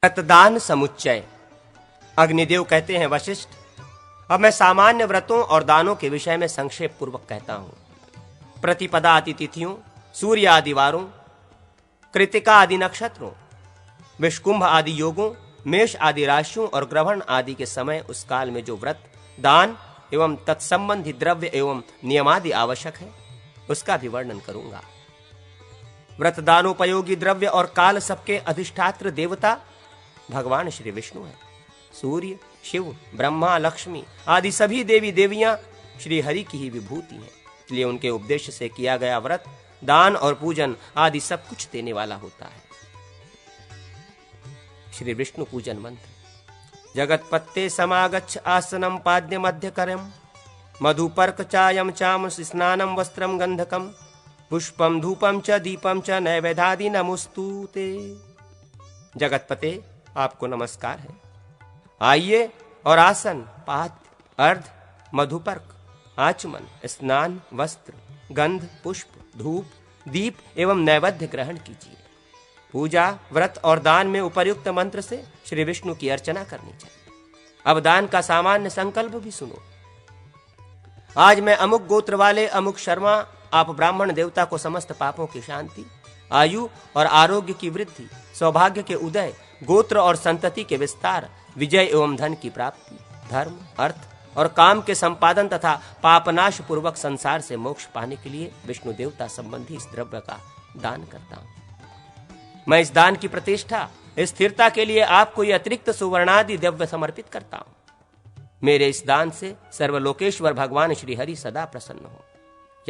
व्रतदान समुच्चय। अग्निदेव कहते हैं, वशिष्ठ, अब मैं सामान्य व्रतों और दानों के विषय में संक्षेप पूर्वक कहता हूं। प्रतिपदा आदि तिथियों, सूर्य आदि वारों, कृतिका आदि नक्षत्रों, विषकुंभ आदि योगों, मेष आदि राशियों और ग्रहण आदि के समय उस काल में जो व्रत, दान एवं तत्संबंधी द्रव्य एवं नियमादि आवश्यक है, उसका भी वर्णन करूंगा। व्रतदानोपयोगी द्रव्य और काल सबके अधिष्ठात्र देवता भगवान श्री विष्णु है। सूर्य, शिव, ब्रह्मा, लक्ष्मी आदि सभी देवी देवियां श्री हरि की ही विभूति हैं। इसलिए उनके उपदेश से किया गया व्रत, दान और पूजन आदि सब कुछ देने वाला होता है। श्री विष्णु पूजन मंत्र। जगतपत्ते समागच्छ आसनम पाद्य मध्य करम मधुपर्क चायम चाम स्नानम वस्त्रम गंधकम पुष्पम धूपम च दीपम च नैवेद्यादि नमोस्तुते। जगतपते, आपको नमस्कार है। आइए और आसन, पाद्य, अर्ध, मधुपर्क, आचमन, स्नान, वस्त्र, गंध, पुष्प, धूप, दीप एवं नैवेद्य ग्रहण कीजिए। पूजा, व्रत और दान में उपर्युक्त मंत्र से श्री विष्णु की अर्चना करनी चाहिए। अब दान का सामान्य संकल्प भी सुनो। आज मैं अमुक गोत्र वाले अमुक शर्मा आप ब्राह्मण देवता को समस्त पापों की शांति, आयु और आरोग्य की वृद्धि, सौभाग्य के उदय, गोत्र और संतति के विस्तार, विजय एवं धन की प्राप्ति, धर्म, अर्थ और काम के संपादन तथा पापनाश पूर्वक संसार से मोक्ष पाने के लिए विष्णु देवता संबंधी इस द्रव्य का दान करता हूं। मैं इस दान की प्रतिष्ठा, स्थिरता के लिए आपको ये अतिरिक्त सुवर्णादि द्रव्य समर्पित करता हूं। मेरे इस दान से सर्वलोकेश्वर भगवान श्री हरि सदा प्रसन्न हो।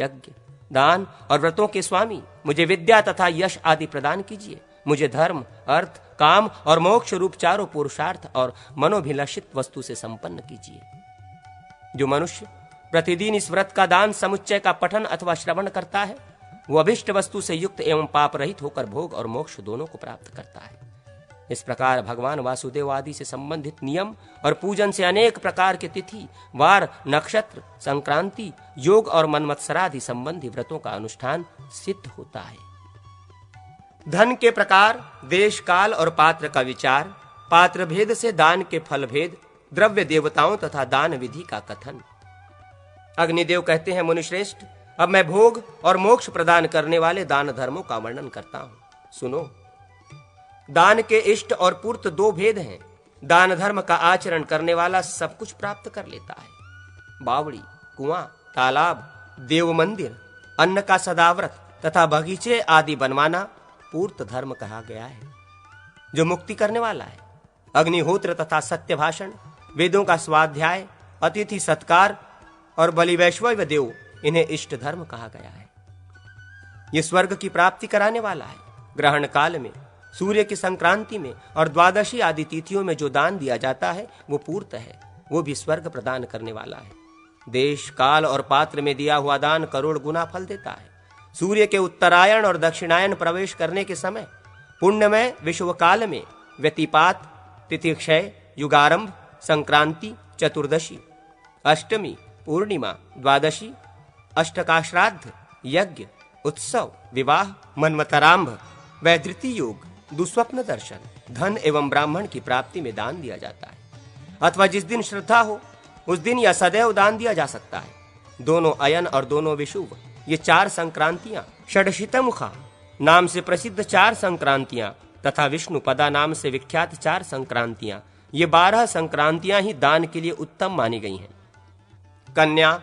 यज्ञ, दान और व्रतों के स्वामी, मुझे विद्या तथा यश आदि प्रदान कीजिए। मुझे धर्म, अर्थ, काम और मोक्ष रूप चारों पुरुषार्थ और मनोभिलषित वस्तु से संपन्न कीजिए। जो मनुष्य प्रतिदिन इस व्रत का दान समुच्चय का पठन अथवा श्रवण करता है, वो अभिष्ट वस्तु से युक्त एवं पाप रहित होकर भोग और मोक्ष दोनों को प्राप्त करता है। इस प्रकार भगवान वासुदेव आदि से संबंधित नियम और पूजन से अनेक प्रकार के तिथि, वार, नक्षत्र, संक्रांति, योग और मनमत्सरादि संबंधी व्रतों का अनुष्ठान सिद्ध होता है। धन के प्रकार, देश काल और पात्र का विचार, पात्र भेद से दान के फल भेद, द्रव्य देवताओं तथा दान विधि का कथन। अग्निदेव कहते हैं, मुनिश्रेष्ठ, अब मैं भोग और मोक्ष प्रदान करने वाले दान धर्मों का वर्णन करता हूं। सुनो। दान के इष्ट और पूर्त दो भेद हैं। दान धर्म का आचरण करने वाला सब कुछ प्राप्त कर लेता है। बावड़ी, कुआं, तालाब, देव मंदिर, अन्न का सदाव्रत तथा बगीचे आदि बनवाना पूर्त धर्म कहा गया है, जो मुक्ति करने वाला है। अग्निहोत्र तथा सत्य भाषण, वेदों का स्वाध्याय, अतिथि सत्कार और बलि वैश्वव देव, इन्हें इष्ट धर्म कहा गया है। यह स्वर्ग की प्राप्ति कराने वाला है। ग्रहण काल में, सूर्य की संक्रांति में और द्वादशी आदि तिथियों में जो दान दिया जाता है वो पूर्त है, वो भी स्वर्ग प्रदान करने वाला है। देश, काल और पात्र में दिया हुआ दान करोड़ गुना फल देता है। सूर्य के उत्तरायण और दक्षिणायन प्रवेश करने के समय, पुण्यमय विश्व काल में, व्यतिपात, तिथिक्षय, युगारंभ, संक्रांति, चतुर्दशी, अष्टमी, पूर्णिमा, द्वादशी, अष्टकाश्राद्ध, यज्ञ, उत्सव, विवाह, मन्वतरांभ, वैधृति योग, दुस्वप्न दर्शन, धन एवं ब्राह्मण की प्राप्ति में दान दिया जाता है। अथवा जिस दिन श्रद्धा हो उस दिन या सदैव दान दिया जा सकता है। दोनों अयन और दोनों विषुव, ये चार संक्रांतियां, षडशितमुखा नाम से प्रसिद्ध चार संक्रांतियां तथा विष्णु पदा नाम से विख्यात चार संक्रांतियां, ये 12 संक्रांतियां ही दान के लिए उत्तम मानी गई हैं। कन्या,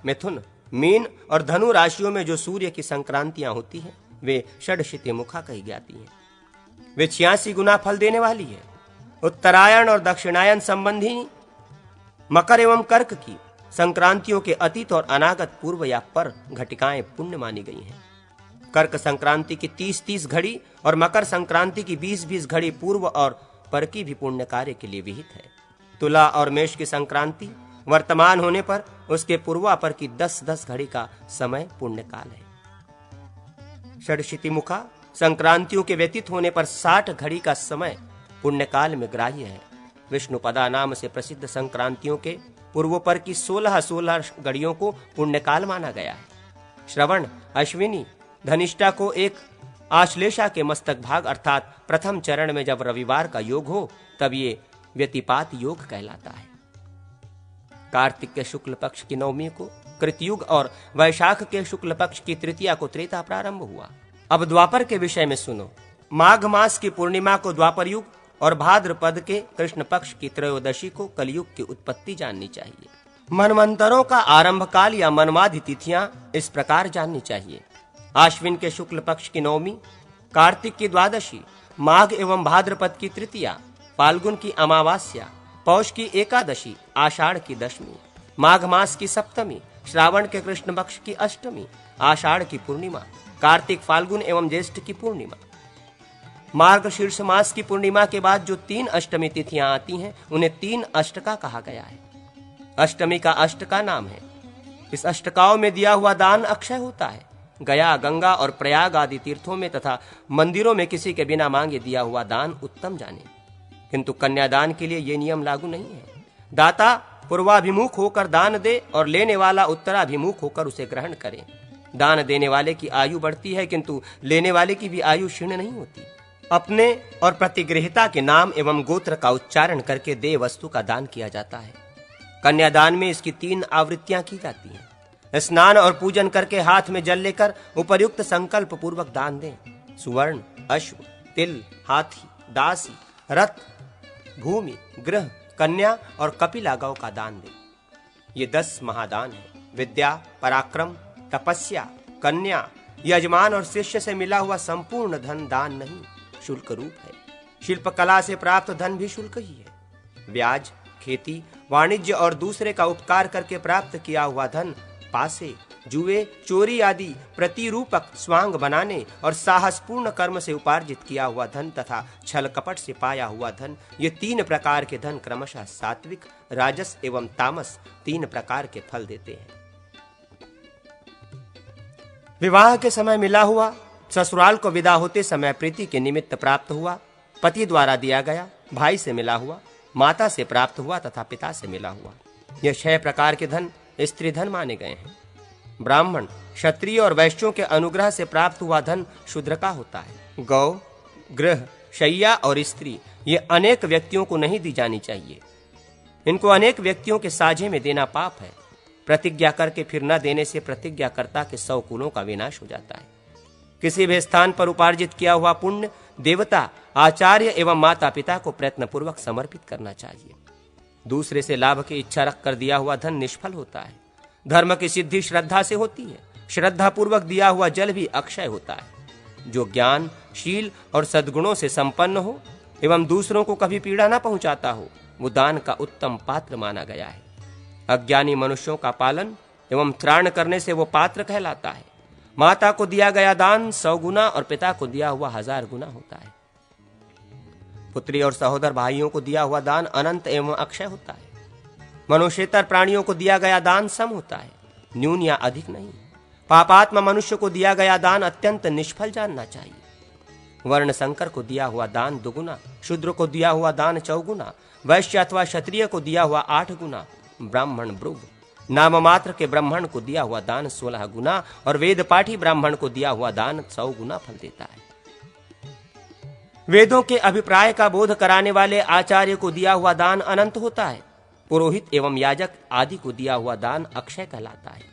मिथुन, मीन और धनु राशियों में जो सूर्य की संक्रांतियां होती हैं, वे षडशितमुखा कही जाती हैं। वे 86 गुना फल देने वाली है। उत्तरायण और दक्षिणायन संबंधी मकर एवं कर्क की संक्रांतियों के अतीत और अनागत पूर्व या पर घटिकाएं पुण्य मानी गई हैं। कर्क संक्रांति की 30-30 घड़ी और मकर संक्रांति की 20-20 घड़ी पूर्व और पर की भी पुण्य कार्य के लिए विहित है। तुला और मेष की संक्रांति वर्तमान होने पर उसके पूर्वापर की 10-10 घड़ी का समय पुण्य काल है। षडशितिमुखा संक्रांतियों के व्यतीत होने पर 60 घड़ी का समय पुण्यकाल में ग्राह्य है। विष्णुपदा नाम से प्रसिद्ध संक्रांतियों के पूर्वोपर की 16 घड़ियों को पुण्यकाल माना गया है। श्रवण, अश्विनी, धनिष्ठा को एक आश्लेषा के मस्तक भाग अर्थात प्रथम चरण में जब रविवार का योग हो तब ये व्यतिपात योग कहलाता है। कार्तिक के शुक्ल पक्ष की नवमी को कृतयुग और वैशाख के शुक्ल पक्ष की तृतीया को त्रेता प्रारंभ हुआ। अब द्वापर के विषय में सुनो। माघ मास की पूर्णिमा को द्वापर युग और भाद्रपद के कृष्ण पक्ष की त्रयोदशी को कलयुग की उत्पत्ति जाननी चाहिए। मनवंतरों का आरंभ काल या मनवादि तिथियां इस प्रकार जाननी चाहिए। आश्विन के शुक्ल पक्ष की नवमी, कार्तिक की द्वादशी, माघ एवं भाद्रपद की तृतीया, फाल्गुन की अमावास्या, पौष की एकादशी, आषाढ़ की दशमी, माघ मास की सप्तमी, श्रावण के कृष्ण पक्ष की अष्टमी, आषाढ़ की पूर्णिमा, कार्तिक, फाल्गुन एवं ज्येष्ठ की पूर्णिमा। मार्गशीर्ष मास की पूर्णिमा के बाद जो 3 अष्टमी तिथियां आती हैं उन्हें 3 अष्टका कहा गया है। अष्टमी का अष्टका नाम है। इस अष्टकाओं में दिया हुआ दान अक्षय होता है। गया, गंगा और प्रयाग आदि तीर्थों में तथा मंदिरों में किसी के बिना मांगे दिया हुआ दान उत्तम जाने, किंतु कन्यादान के लिए ये नियम लागू नहीं है। दाता पूर्वाभिमुख होकर दान दे और लेने वाला उत्तराभिमुख होकर उसे ग्रहण करे। दान देने वाले की आयु बढ़ती है किंतु लेने वाले की भी आयु क्षीण नहीं होती। अपने और प्रतिगृहिता के नाम एवं गोत्र का उच्चारण करके देय वस्तु का दान किया जाता है। कन्यादान में इसकी 3 आवृत्तियां की जाती हैं। स्नान और पूजन करके हाथ में जल लेकर उपर्युक्त संकल्प पूर्वक दान दें। सुवर्ण, अश्व, तिल, हाथी, दासी, रथ, भूमि, गृह, कन्या और कपिला गौ का दान दें। ये 10 महादान हैं। विद्या, पराक्रम, तपस्या, कन्या, यजमान और शिष्य से मिला हुआ संपूर्ण धन दान नहीं, शुल्क रूप है। शिल्प कला से प्राप्त धन भी शुल्क ही है। ब्याज, खेती, वाणिज्य और दूसरे का उपकार करके प्राप्त किया हुआ धन, पासे, जुए, चोरी आदि प्रतिरूपक स्वांग बनाने और साहसपूर्ण कर्म से उपार्जित किया हुआ धन तथा छल कपट से पाया हुआ धन, ये 3 प्रकार के धन क्रमशः सात्विक, राजस एवं तामस 3 प्रकार के फल देते हैं। विवाह के समय मिला हुआ, ससुराल को विदा होते समय प्रीति के निमित्त प्राप्त हुआ, पति द्वारा दिया गया, भाई से मिला हुआ, माता से प्राप्त हुआ तथा पिता से मिला हुआ, यह 6 प्रकार के धन स्त्री धन माने गए हैं। ब्राह्मण, क्षत्रिय और वैश्यों के अनुग्रह से प्राप्त हुआ धन शूद्र का होता है। गौ, गृह, शैया और स्त्री ये अनेक व्यक्तियों को नहीं दी जानी चाहिए। इनको अनेक व्यक्तियों के साझे में देना पाप है। प्रतिज्ञा करके फिर न देने से प्रतिज्ञाकर्ता के 100 कुलों का विनाश हो जाता है। किसी भी स्थान पर उपार्जित किया हुआ पुण्य देवता, आचार्य एवं माता पिता को प्रयत्न पूर्वक समर्पित करना चाहिए। दूसरे से लाभ की इच्छा रखकर दिया हुआ धन निष्फल होता है। धर्म की सिद्धि श्रद्धा से होती है। श्रद्धा पूर्वक दिया हुआ जल भी अक्षय होता है। जो ज्ञान, शील और सद्गुणों से संपन्न हो एवं दूसरों को कभी पीड़ा न पहुंचाता हो, वो दान का उत्तम पात्र माना गया है। अज्ञानी मनुष्यों का पालन एवं त्राण करने से वो पात्र कहलाता है। माता को दिया गया दान 100 गुना और पिता को दिया हुआ 1000 गुना होता है। पुत्री और सहोदर भाइयों को दिया हुआ दान अनंत एवं अक्षय होता है। मनुष्येतर प्राणियों को दिया गया दान सम होता है, न्यून या अधिक नहीं। पापात्मा मनुष्य को दिया गया दान अत्यंत निष्फल जानना चाहिए। वर्ण संकर को दिया हुआ दान 2 गुना, शूद्र को दिया हुआ दान 4 गुना, वैश्य अथवा क्षत्रिय को दिया हुआ 8 गुना, ब्राह्मण ब्रुव नाम मात्र के ब्राह्मण को दिया हुआ दान 16 गुना और वेद पाठी ब्राह्मण को दिया हुआ दान 100 गुना फल देता है। वेदों के अभिप्राय का बोध कराने वाले आचार्य को दिया हुआ दान अनंत होता है। पुरोहित एवं याजक आदि को दिया हुआ दान अक्षय कहलाता है।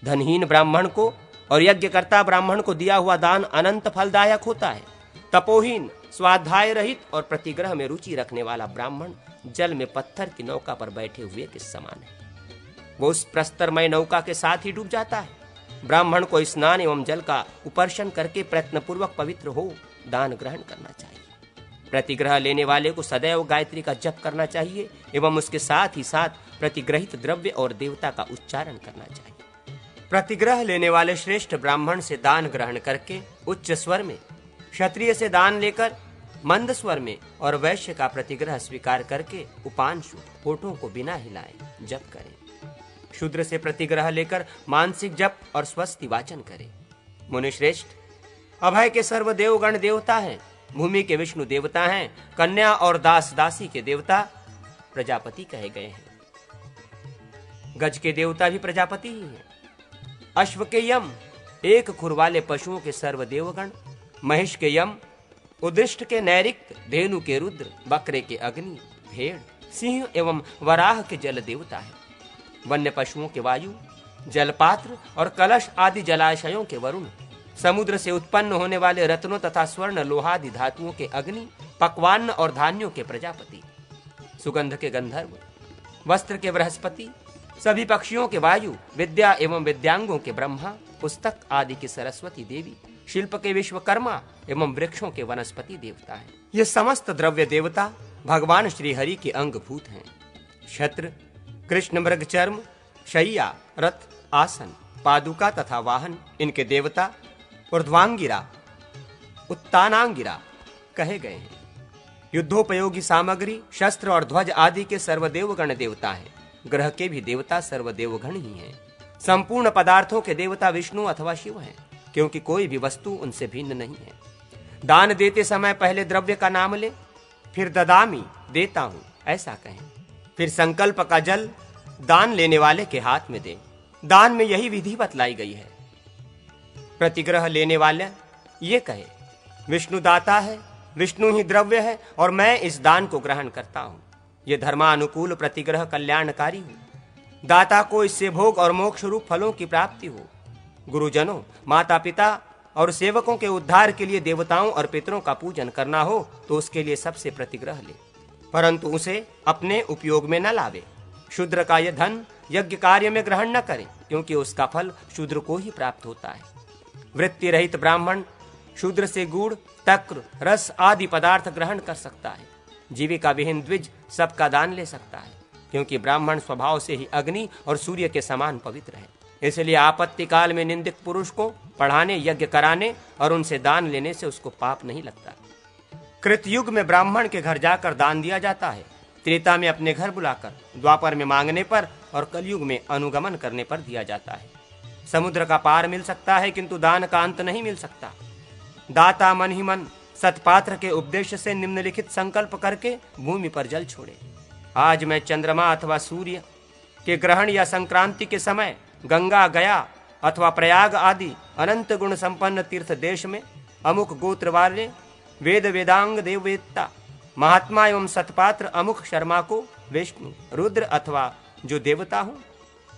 धनहीन ब्राह्मण को और यज्ञकर्ता ब्राह्मण को दिया हुआ दान अनंत फलदायक होता है। तपोहीन, स्वाध्याय रहित और प्रतिग्रह में रुचि रखने वाला ब्राह्मण जल में पत्थर की नौका पर बैठे हुए के समान है। वो उस प्रस्तरमय नौका के साथ ही डूब जाता है। ब्राह्मण को स्नान एवं जल का उपर्शन करके प्रयत्नपूर्वक पवित्र हो दान ग्रहण करना चाहिए। प्रतिग्रह लेने वाले को सदैव गायत्री का जप करना चाहिए एवं उसके साथ ही साथ प्रतिग्रहित द्रव्य और देवता का उच्चारण करना चाहिए। प्रतिग्रह लेने वाले श्रेष्ठ ब्राह्मण से दान ग्रहण करके उच्च स्वर में, क्षत्रिय से दान लेकर मंद स्वर में और वैश्य का प्रतिग्रह स्वीकार करके उपांशु होठों को बिना हिलाए जप करें। शूद्र से प्रतिग्रह लेकर मानसिक जप और स्वस्ति वाचन करें। मुनिश्रेष्ठ, अभय के सर्व देवगण देवता हैं, भूमि के विष्णु देवता हैं, कन्या और दास दासी के देवता प्रजापति कहे गए हैं। गज के देवता भी प्रजापति ही हैं। अश्व के यम, एक खुर वाले पशुओं के सर्व देवगण महिष के यम, उदिष्ट के नैऋत्य, धेनु के रुद्र, बकरे के अग्नि, भेड़, सिंह एवं वराह के जल देवता है। वन्य पशुओं के वायु, जलपात्र और कलश आदि जलाशयों के वरुण, समुद्र से उत्पन्न होने वाले रत्नों तथा स्वर्ण लोहादि धातुओं के अग्नि, पक्वान्न और धान्यों के प्रजापति, सुगंध के गंधर्व, वस्त्र के बृहस्पति, सभी पक्षियों के वायु, विद्या एवं विद्यांगों के ब्रह्मा, पुस्तक आदि की सरस्वती देवी, शिल्प के विश्वकर्मा एवं वृक्षों के वनस्पति देवता है। ये समस्त द्रव्य देवता भगवान श्री हरि के अंगभूत हैं। छत्र, कृष्ण मृग चर्म, शैया, रथ, आसन, पादुका तथा वाहन इनके देवता ऊर्ध्वांगिरा, उत्तानांगिरा कहे गए हैं। युद्धोपयोगी सामग्री, शस्त्र और ध्वज आदि के सर्वदेवगण देवता हैं। ग्रह के भी देवता सर्वदेवगण ही हैं। संपूर्ण पदार्थों के देवता विष्णु अथवा शिव हैं, क्योंकि कोई भी वस्तु उनसे भिन्न नहीं है। दान देते समय पहले द्रव्य का नाम ले, फिर ददामी देता हूं ऐसा कहें, फिर संकल्प का जल दान लेने वाले के हाथ में दें। दान में यही विधि बतलाई गई है। प्रतिग्रह लेने वाले ये कहे, विष्णु दाता है, विष्णु ही द्रव्य है और मैं इस दान को ग्रहण करता हूं। ये धर्मानुकूल प्रतिग्रह कल्याणकारी हो। दाता को इससे भोग और मोक्ष रूप फलों की प्राप्ति हो। गुरुजनों, माता पिता और सेवकों के उद्धार के लिए देवताओं और पितरों का पूजन करना हो तो उसके लिए सबसे प्रतिग्रह ले, परंतु उसे अपने उपयोग में न लावे। शूद्र का यह धन यज्ञ कार्य में ग्रहण न करे, क्योंकि उसका फल शूद्र को ही प्राप्त होता है। वृत्ति रहित ब्राह्मण शूद्र से गुड़, तक्र, रस आदि पदार्थ ग्रहण कर सकता है। जीविका विहीन द्विज सबका दान ले सकता है, क्योंकि ब्राह्मण स्वभाव से ही अग्नि और सूर्य के समान पवित्र है। इसलिए आपत्ति काल में निंदित पुरुष को पढ़ाने, यज्ञ कराने और उनसे दान लेने से उसको पाप नहीं लगता। कृतयुग में ब्राह्मण के घर जाकर दान दिया जाता है, त्रेता में अपने घर बुलाकर, द्वापर में मांगने पर और कलयुग में अनुगमन करने पर दिया जाता है। समुद्र का पार मिल सकता है, किंतु दान का अंत नहीं मिल सकता। दाता मन ही मन सतपात्र के उपदेश से निम्नलिखित संकल्प करके भूमि पर जल छोड़े। आज मैं चंद्रमा अथवा सूर्य के ग्रहण या संक्रांति के समय गंगा, गया अथवा प्रयाग आदि अनंत गुण संपन्न तीर्थ देश में अमुक गोत्र वाले वेद वेदांग देववेत्ता महात्मा एवं सतपात्र अमुक शर्मा को विष्णु, रुद्र अथवा जो देवता हो,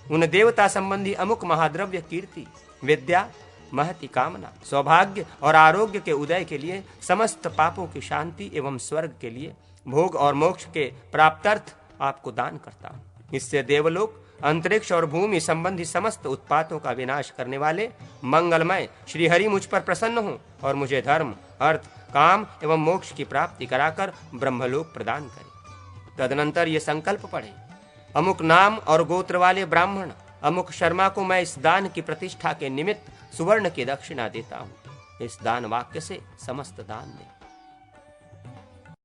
उन देवता संबंधी अमुक महाद्रव्य, कीर्ति, विद्या, महति, कामना, सौभाग्य और आरोग्य के उदय के लिए, समस्त पापों की शांति एवं स्वर्ग के लिए, भोग और मोक्ष के प्राप्त्यर्थ आपको दान करता हूँ। इससे देवलोक, अंतरिक्ष और भूमि संबंधी समस्त उत्पातों का विनाश करने वाले मंगलमय श्री हरि मुझ पर प्रसन्न हो और मुझे धर्म, अर्थ, काम एवं मोक्ष की प्राप्ति कराकर ब्रह्मलोक प्रदान करे। तदनंतर ये संकल्प पढ़े, अमुक नाम और गोत्र वाले ब्राह्मण अमुक शर्मा को मैं इस दान की प्रतिष्ठा के निमित्त सुवर्ण की दक्षिणा देता हूँ। इस दान वाक्य से समस्त दान दे।